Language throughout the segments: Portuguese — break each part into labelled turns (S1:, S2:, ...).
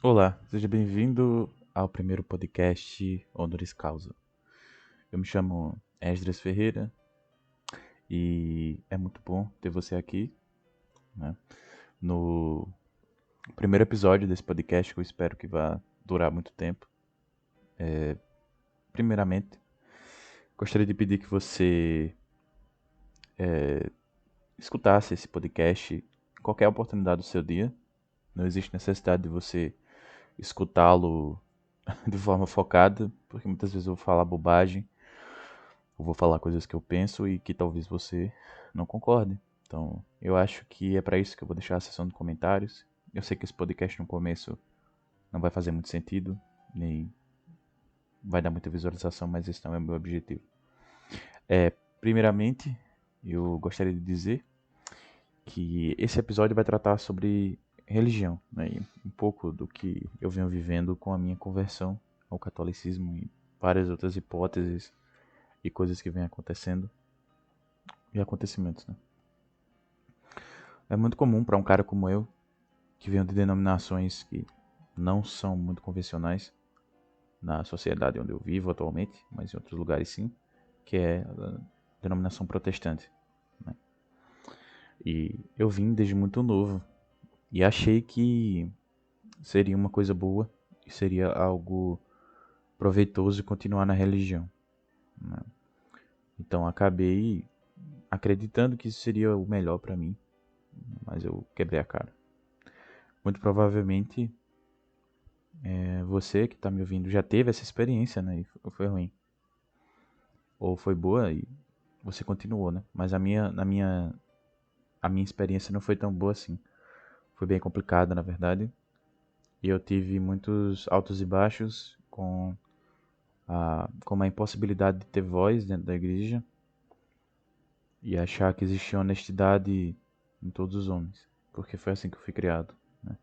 S1: Olá, seja bem-vindo ao primeiro podcast Honoris Causa. Eu me chamo Esdras Ferreira e é muito bom ter você aqui, né? No primeiro episódio desse podcast, que eu espero que vá durar muito tempo. Primeiramente, gostaria de pedir que você escutasse esse podcast em qualquer oportunidade do seu dia. Não existe necessidade de você escutá-lo de forma focada, porque muitas vezes eu vou falar bobagem. Eu vou falar coisas que eu penso e que talvez você não concorde. Então, eu acho que é para isso que eu vou deixar a seção de comentários. Eu sei que esse podcast no começo não vai fazer muito sentido, nem vai dar muita visualização, mas esse não é o meu objetivo. Primeiramente, eu gostaria de dizer que esse episódio vai tratar sobre religião, né? E um pouco do que eu venho vivendo com a minha conversão ao catolicismo e várias outras hipóteses e coisas que vêm acontecendo e acontecimentos, né? É muito comum para um cara como eu, que vem de denominações que não são muito convencionais na sociedade onde eu vivo atualmente, mas em outros lugares sim, que é a denominação protestante, né? E eu vim desde muito novo e achei que seria uma coisa boa e seria algo proveitoso continuar na religião, né? Então acabei acreditando que isso seria o melhor para mim, mas eu quebrei a cara. Muito provavelmente você que está me ouvindo já teve essa experiência, né? E foi ruim. Ou foi boa e você continuou, né? Mas a minha experiência não foi tão boa assim. Foi bem complicada, na verdade. E eu tive muitos altos e baixos com a impossibilidade de ter voz dentro da igreja e achar que existia honestidade em todos os homens. Porque foi assim que eu fui criado, né?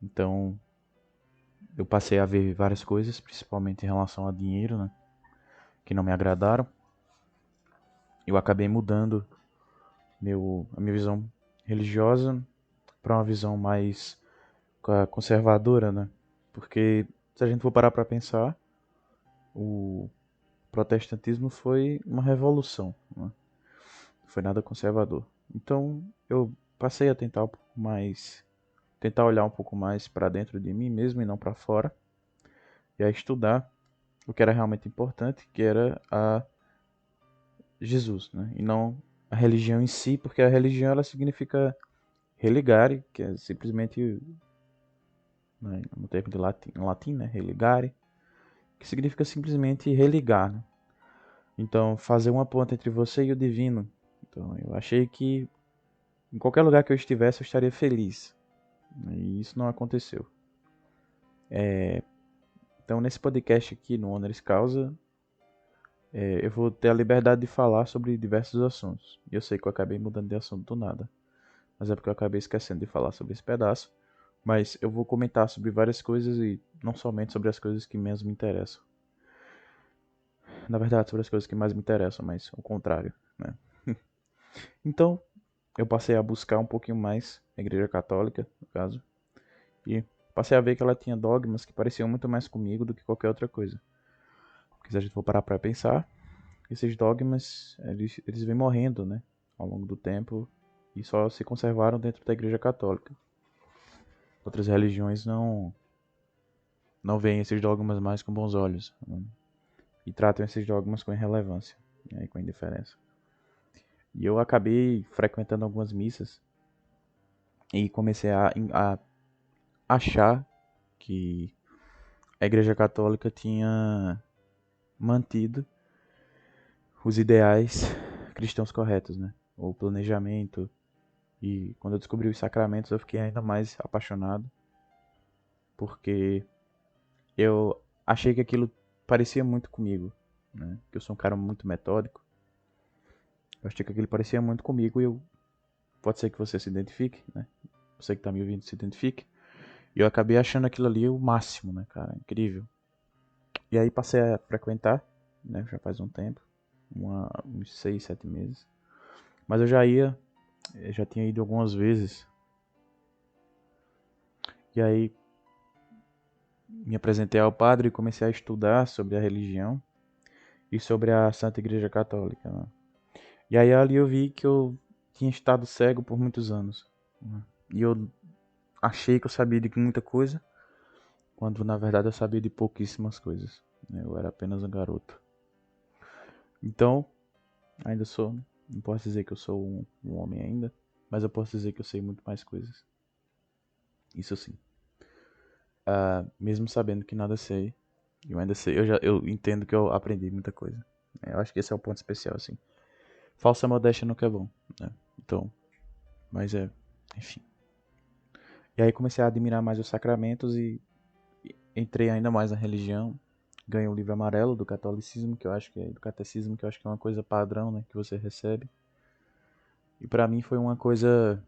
S1: Então, eu passei a ver várias coisas, principalmente em relação a dinheiro, né? Que não me agradaram. Eu acabei mudando a minha visão religiosa para uma visão mais conservadora, né? Porque se a gente for parar para pensar, o protestantismo foi uma revolução, né? Não foi nada conservador. Então eu passei a tentar olhar um pouco mais para dentro de mim mesmo e não para fora, e a estudar o que era realmente importante, que era a Jesus, né? E não a religião em si, porque a religião ela significa religare, que é simplesmente, né, no termo de latim, em latim, né, religare, que significa simplesmente religar, né? Então, fazer uma ponte entre você e o divino. Então, eu achei que em qualquer lugar que eu estivesse, eu estaria feliz, né? E isso não aconteceu. Então, nesse podcast aqui, no Honoris Causa, eu vou ter a liberdade de falar sobre diversos assuntos. E eu sei que eu acabei mudando de assunto do nada, mas é porque eu acabei esquecendo de falar sobre esse pedaço. Mas eu vou comentar sobre várias coisas e não somente sobre as coisas que menos me interessam. Na verdade, sobre as coisas que mais me interessam, mas o contrário, né? Então, eu passei a buscar um pouquinho mais a Igreja Católica, no caso, e passei a ver que ela tinha dogmas que pareciam muito mais comigo do que qualquer outra coisa. Porque se a gente for parar para pensar, esses dogmas, eles vêm morrendo, né, ao longo do tempo e só se conservaram dentro da Igreja Católica. Outras religiões não veem esses dogmas mais com bons olhos, né, e tratam esses dogmas com irrelevância, né, e com indiferença. E eu acabei frequentando algumas missas e comecei a achar que a Igreja Católica tinha mantido os ideais cristãos corretos, né? O planejamento. E quando eu descobri os sacramentos, eu fiquei ainda mais apaixonado, porque eu achei que aquilo parecia muito comigo, né? Que eu sou um cara muito metódico. Eu achei que aquilo parecia muito comigo e pode ser que você se identifique, né? Você que tá me ouvindo se identifique. E eu acabei achando aquilo ali o máximo, né, cara? Incrível. E aí passei a frequentar, né? Já faz um tempo, uns 6, 7 meses. Mas eu já tinha ido algumas vezes. E aí me apresentei ao padre e comecei a estudar sobre a religião e sobre a Santa Igreja Católica, né? E aí ali eu vi que eu tinha estado cego por muitos anos, né? E eu achei que eu sabia de muita coisa, quando na verdade eu sabia de pouquíssimas coisas, né? Eu era apenas um garoto. Então, ainda sou, não posso dizer que eu sou um homem ainda, mas eu posso dizer que eu sei muito mais coisas. Isso sim. Mesmo sabendo que nada sei, eu ainda sei, eu entendo que eu aprendi muita coisa. Eu acho que esse é o ponto especial, assim. Falsa modéstia nunca é bom, né? Então, mas enfim. E aí comecei a admirar mais os sacramentos e entrei ainda mais na religião. Ganhei o livro amarelo do catolicismo, que eu acho que é do catecismo, que eu acho que é uma coisa padrão, né, que você recebe. E pra mim foi uma coisa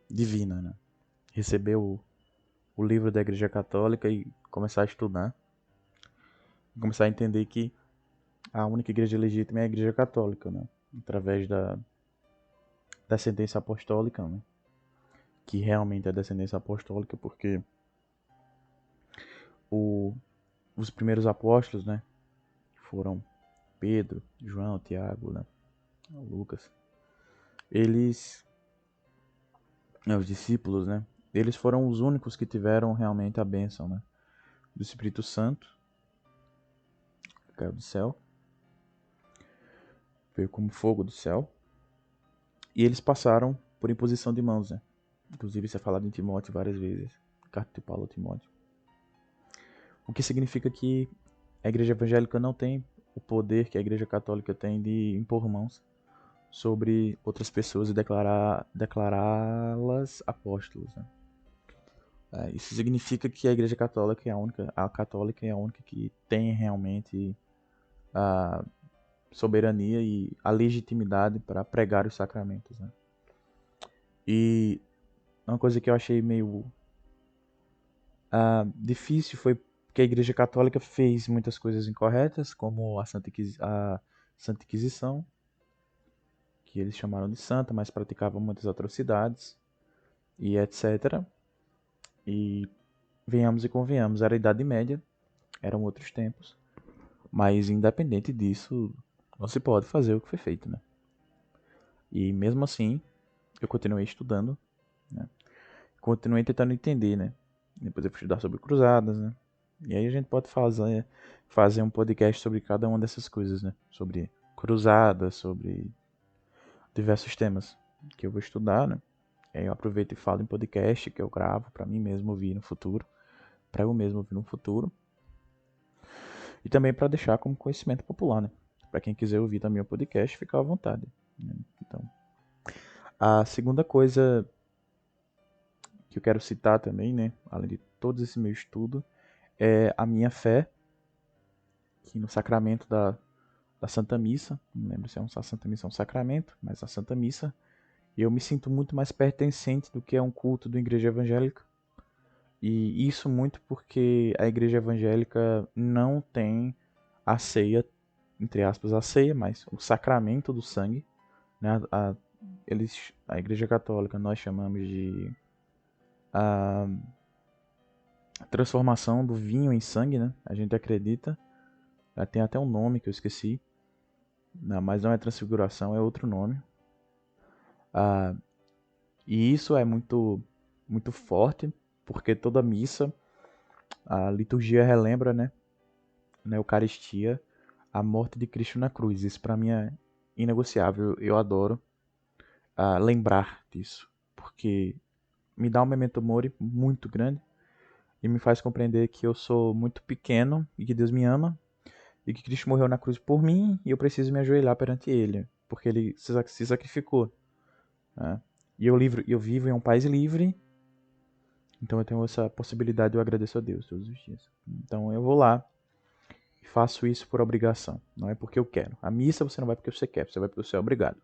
S1: divina, né? Receber o livro da Igreja Católica e começar a estudar, começar a entender que a única igreja legítima é a Igreja Católica, né? Através da descendência apostólica, né? Que realmente é descendência apostólica, porque o, os primeiros apóstolos, né? Foram Pedro, João, Tiago, né? Lucas. Eles, os discípulos, né? Eles foram os únicos que tiveram realmente a bênção, né? Do Espírito Santo, que caiu do céu, veio como fogo do céu, e eles passaram por imposição de mãos, né? Inclusive isso é falado em Timóteo várias vezes, carta de Paulo a Timóteo. O que significa que a igreja evangélica não tem o poder que a igreja católica tem de impor mãos sobre outras pessoas e declará-las apóstolos, né? Isso significa que a igreja católica é a única que tem realmente a soberania e a legitimidade para pregar os sacramentos, né? E uma coisa que eu achei meio difícil foi que a Igreja Católica fez muitas coisas incorretas, como a Santa Inquisição, que eles chamaram de santa, mas praticavam muitas atrocidades e etc. E venhamos e convenhamos, era a Idade Média, eram outros tempos, mas independente disso, não se pode fazer o que foi feito, né? E mesmo assim, eu continuei estudando, né? Continuei tentando entender, né? Depois eu fui estudar sobre cruzadas, né? E aí a gente pode fazer um podcast sobre cada uma dessas coisas, né? Sobre cruzadas, sobre diversos temas que eu vou estudar, né? E aí eu aproveito e falo em podcast que eu gravo para mim mesmo ouvir no futuro, para eu mesmo ouvir no futuro. E também para deixar como conhecimento popular, né? Para quem quiser ouvir também o podcast, fica à vontade, né? Então, a segunda coisa que eu quero citar também, né, além de todo esse meu estudo, é a minha fé, que no sacramento da Santa Missa, não lembro se é a Santa Missa é um sacramento, mas a Santa Missa, eu me sinto muito mais pertencente do que a um culto da igreja evangélica. E isso muito porque a igreja evangélica não tem a ceia, entre aspas, a ceia, mas o sacramento do sangue, né? A igreja católica nós chamamos de a transformação do vinho em sangue, né? A gente acredita, tem até um nome que eu esqueci, não, mas não é transfiguração, é outro nome. Ah, e isso é muito forte, porque toda missa, a liturgia relembra, né, na Eucaristia, a morte de Cristo na cruz. Isso para mim é inegociável. Eu adoro lembrar disso, porque me dá um memento mori muito grande e me faz compreender que eu sou muito pequeno e que Deus me ama e que Cristo morreu na cruz por mim e eu preciso me ajoelhar perante Ele, porque Ele se sacrificou, né? E eu vivo em um país livre, então eu tenho essa possibilidade de eu agradeço a Deus todos os dias. Então eu vou lá e faço isso por obrigação, não é porque eu quero. A missa você não vai porque você quer, você vai porque você é obrigado.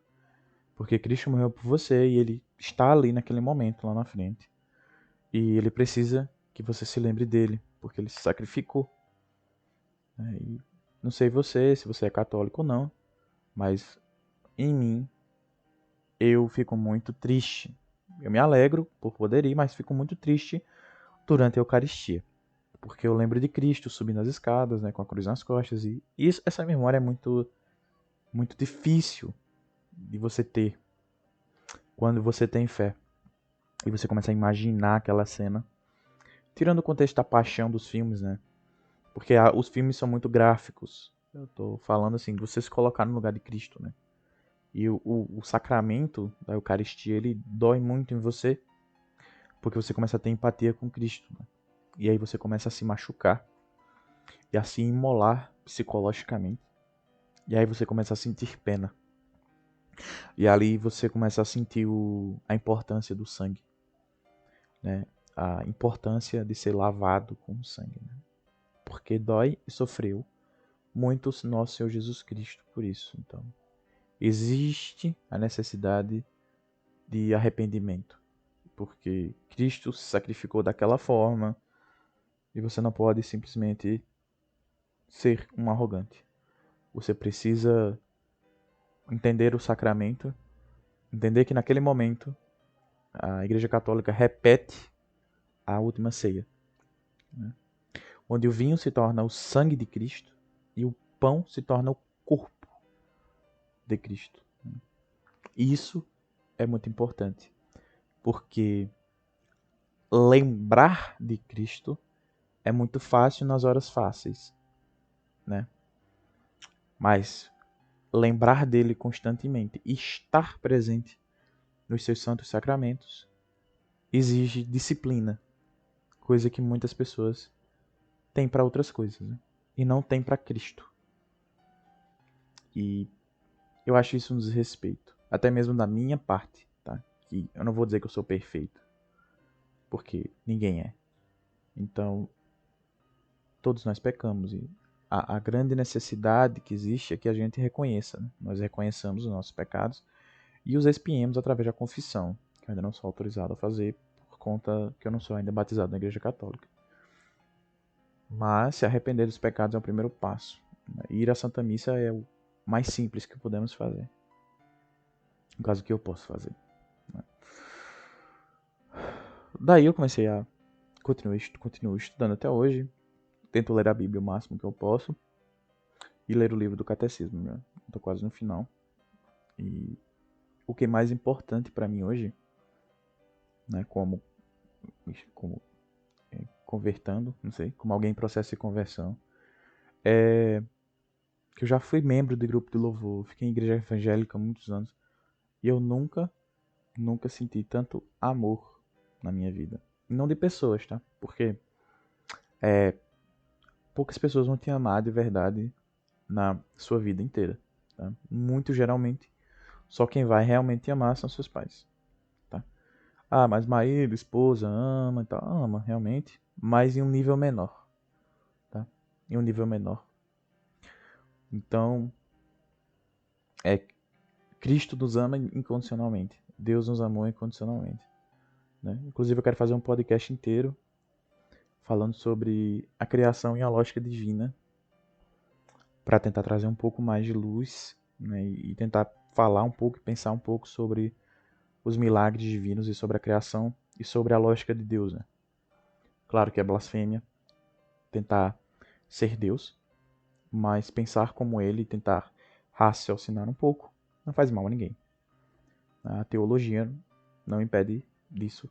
S1: Porque Cristo morreu por você e Ele está ali naquele momento, lá na frente. E Ele precisa que você se lembre dele, porque Ele se sacrificou, né? E não sei você, se você é católico ou não, mas em mim eu fico muito triste. Eu me alegro por poder ir, mas fico muito triste durante a Eucaristia. Porque eu lembro de Cristo subindo as escadas, né, com a cruz nas costas. E essa memória é muito, muito difícil de você ter quando você tem fé. E você começa a imaginar aquela cena. Tirando o contexto da paixão dos filmes, né? Porque os filmes são muito gráficos. Eu tô falando assim, de você se colocar no lugar de Cristo, né? E o sacramento da Eucaristia, ele dói muito em você, porque você começa a ter empatia com Cristo, né? E aí você começa a se machucar e a se imolar psicologicamente. E aí você começa a sentir pena. E ali você começa a sentir a importância do sangue, né? A importância de ser lavado com sangue, né? Porque dói e sofreu muito nosso Senhor Jesus Cristo por isso. Então, existe a necessidade de arrependimento, porque Cristo se sacrificou daquela forma e você não pode simplesmente ser um arrogante. Você precisa entender o sacramento, entender que naquele momento a Igreja Católica repete a última ceia, né? Onde o vinho se torna o sangue de Cristo e o pão se torna o corpo de Cristo. Isso é muito importante, porque lembrar de Cristo é muito fácil nas horas fáceis, né? Mas lembrar dele constantemente e estar presente nos seus santos sacramentos exige disciplina, coisa que muitas pessoas têm para outras coisas, né? E não tem para Cristo. E eu acho isso um desrespeito, até mesmo da minha parte, tá? Que eu não vou dizer que eu sou perfeito, porque ninguém é. Então, todos nós pecamos e a grande necessidade que existe é que a gente reconheça, né? Nós reconheçamos os nossos pecados e os expiemos através da confissão, que eu ainda não sou autorizado a fazer por conta que eu não sou ainda batizado na Igreja Católica. Mas se arrepender dos pecados é o primeiro passo, né? Ir à Santa Missa é o mais simples que podemos fazer, no caso que eu posso fazer, né? Daí eu comecei a continuo estudando até hoje, tento ler a Bíblia o máximo que eu posso e ler o livro do Catecismo, né? Estou quase no final. E o que é mais importante para mim hoje, né, como convertando, não sei, como alguém em processo de conversão, é que eu já fui membro do grupo de louvor, fiquei em igreja evangélica há muitos anos e eu nunca senti tanto amor na minha vida. E não de pessoas, tá? Porque poucas pessoas vão te amar de verdade na sua vida inteira, tá? Muito geralmente, só quem vai realmente te amar são seus pais, tá? Ah, mas marido, esposa, ama e tal. Ama, realmente. Mas em um nível menor, tá? Em um nível menor. Então, Cristo nos ama incondicionalmente. Deus nos amou incondicionalmente, né? Inclusive, eu quero fazer um podcast inteiro falando sobre a criação e a lógica divina para tentar trazer um pouco mais de luz, né? E tentar falar um pouco e pensar um pouco sobre os milagres divinos e sobre a criação e sobre a lógica de Deus, né? Claro que é blasfêmia tentar ser Deus, mas pensar como ele e tentar raciocinar um pouco não faz mal a ninguém. A teologia não impede disso,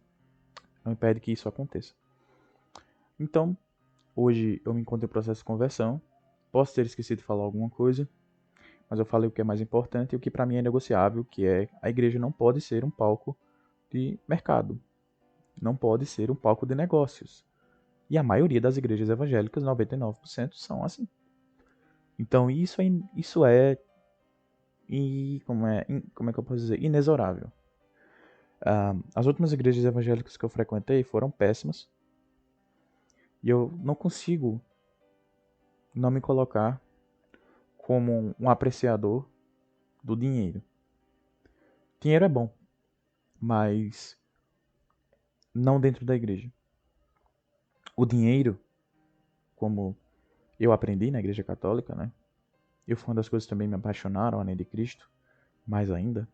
S1: não impede que isso aconteça. Então, hoje eu me encontro em processo de conversão, posso ter esquecido de falar alguma coisa, mas eu falei o que é mais importante e o que para mim é negociável, que é a igreja não pode ser um palco de mercado, não pode ser um palco de negócios. E a maioria das igrejas evangélicas, 99%, são assim. Então isso é como é que eu posso dizer? Inexorável. As últimas igrejas evangélicas que eu frequentei foram péssimas. E eu não consigo não me colocar como um apreciador do dinheiro. Dinheiro é bom, mas não dentro da igreja. O dinheiro, como eu aprendi na igreja católica, né? E foi uma das coisas que também me apaixonaram, além de Cristo, mais ainda,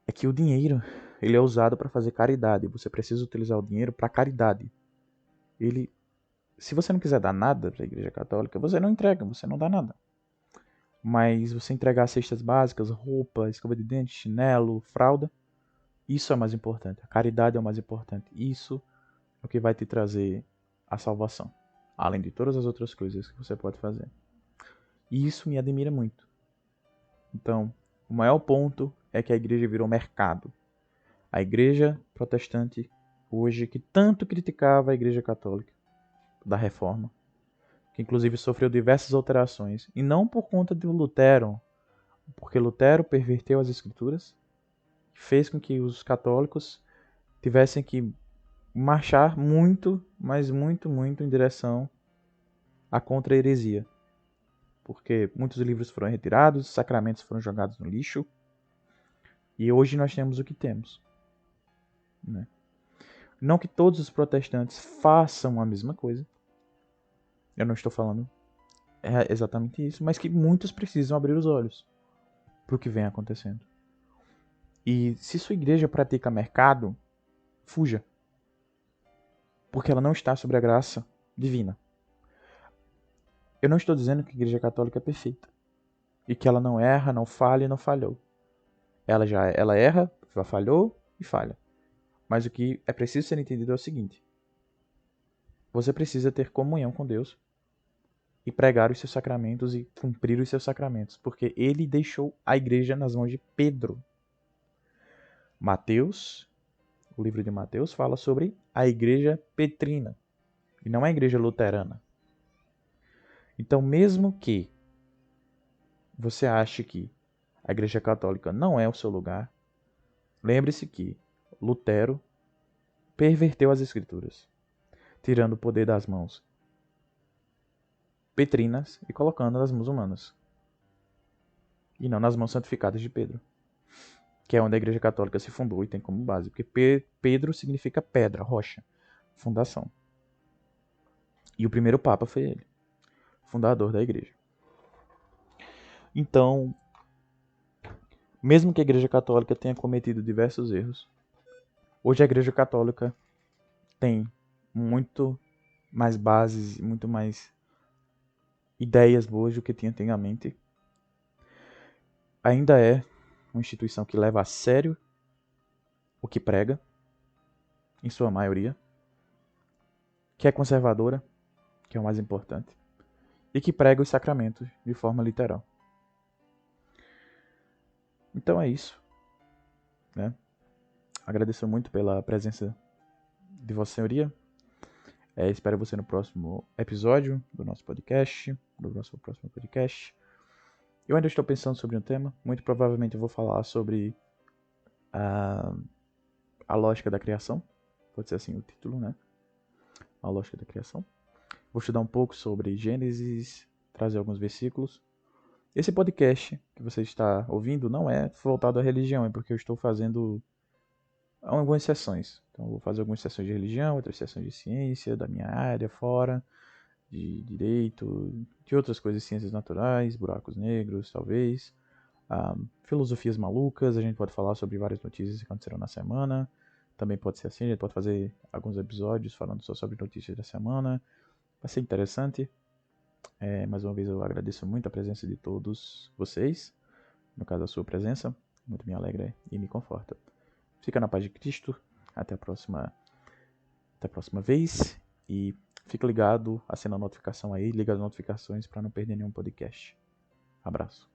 S1: é que o dinheiro, ele é usado para fazer caridade. Você precisa utilizar o dinheiro para caridade. Ele se você não quiser dar nada para a Igreja Católica, você não entrega, você não dá nada. Mas você entregar cestas básicas, roupa, escova de dente, chinelo, fralda, isso é o mais importante. A caridade é o mais importante. Isso é o que vai te trazer a salvação. Além de todas as outras coisas que você pode fazer. E isso me admira muito. Então, o maior ponto é que a igreja virou mercado. A igreja protestante, hoje, que tanto criticava a igreja católica da Reforma, que inclusive sofreu diversas alterações, e não por conta de Lutero, porque Lutero perverteu as escrituras, fez com que os católicos tivessem que marchar muito, mas muito, muito em direção à contra-heresia. Porque muitos livros foram retirados, sacramentos foram jogados no lixo, e hoje nós temos o que temos. Né? Não que todos os protestantes façam a mesma coisa, eu não estou falando exatamente isso, mas que muitos precisam abrir os olhos para o que vem acontecendo. E se sua igreja pratica mercado, fuja. Porque ela não está sobre a graça divina. Eu não estou dizendo que a igreja católica é perfeita. E que ela não erra, não falha e não falhou. Ela erra, já falhou e falha. Mas o que é preciso ser entendido é o seguinte. Você precisa ter comunhão com Deus e pregar os seus sacramentos e cumprir os seus sacramentos. Porque ele deixou a igreja nas mãos de Pedro. Mateus, o livro de Mateus, fala sobre a igreja petrina. E não a igreja luterana. Então, mesmo que você ache que a igreja católica não é o seu lugar, lembre-se que Lutero perverteu as escrituras, tirando o poder das mãos petrinas e colocando nas mãos humanas. E não nas mãos santificadas de Pedro, que é onde a igreja católica se fundou e tem como base. Porque Pedro significa pedra, rocha, fundação. E o primeiro papa foi ele, fundador da igreja. Então, mesmo que a igreja católica tenha cometido diversos erros, hoje a igreja católica tem muito mais bases, muito mais ideias boas do que tinha antigamente. Ainda é uma instituição que leva a sério o que prega, em sua maioria, que é conservadora, que é o mais importante, e que prega os sacramentos de forma literal. Então é isso. Né? Agradeço muito pela presença de Vossa Senhoria. Espero você no próximo episódio do nosso podcast, do nosso próximo podcast. Eu ainda estou pensando sobre um tema. Muito provavelmente eu vou falar sobre a lógica da criação. Pode ser assim o título, né? A lógica da criação. Vou estudar um pouco sobre Gênesis, trazer alguns versículos. Esse podcast que você está ouvindo não é voltado à religião, é porque eu estou fazendo algumas sessões. Então eu vou fazer algumas sessões de religião, outras sessões de ciência, da minha área, fora, de direito, de outras coisas, ciências naturais, buracos negros, talvez. Filosofias malucas, a gente pode falar sobre várias notícias que aconteceram na semana. Também pode ser assim, a gente pode fazer alguns episódios falando só sobre notícias da semana. Vai ser interessante. Mais uma vez eu agradeço muito a presença de todos vocês. No caso, a sua presença. Muito me alegra e me conforta. Fica na paz de Cristo. Até a próxima vez. E fica ligado, assina a notificação aí, liga as notificações para não perder nenhum podcast. Abraço.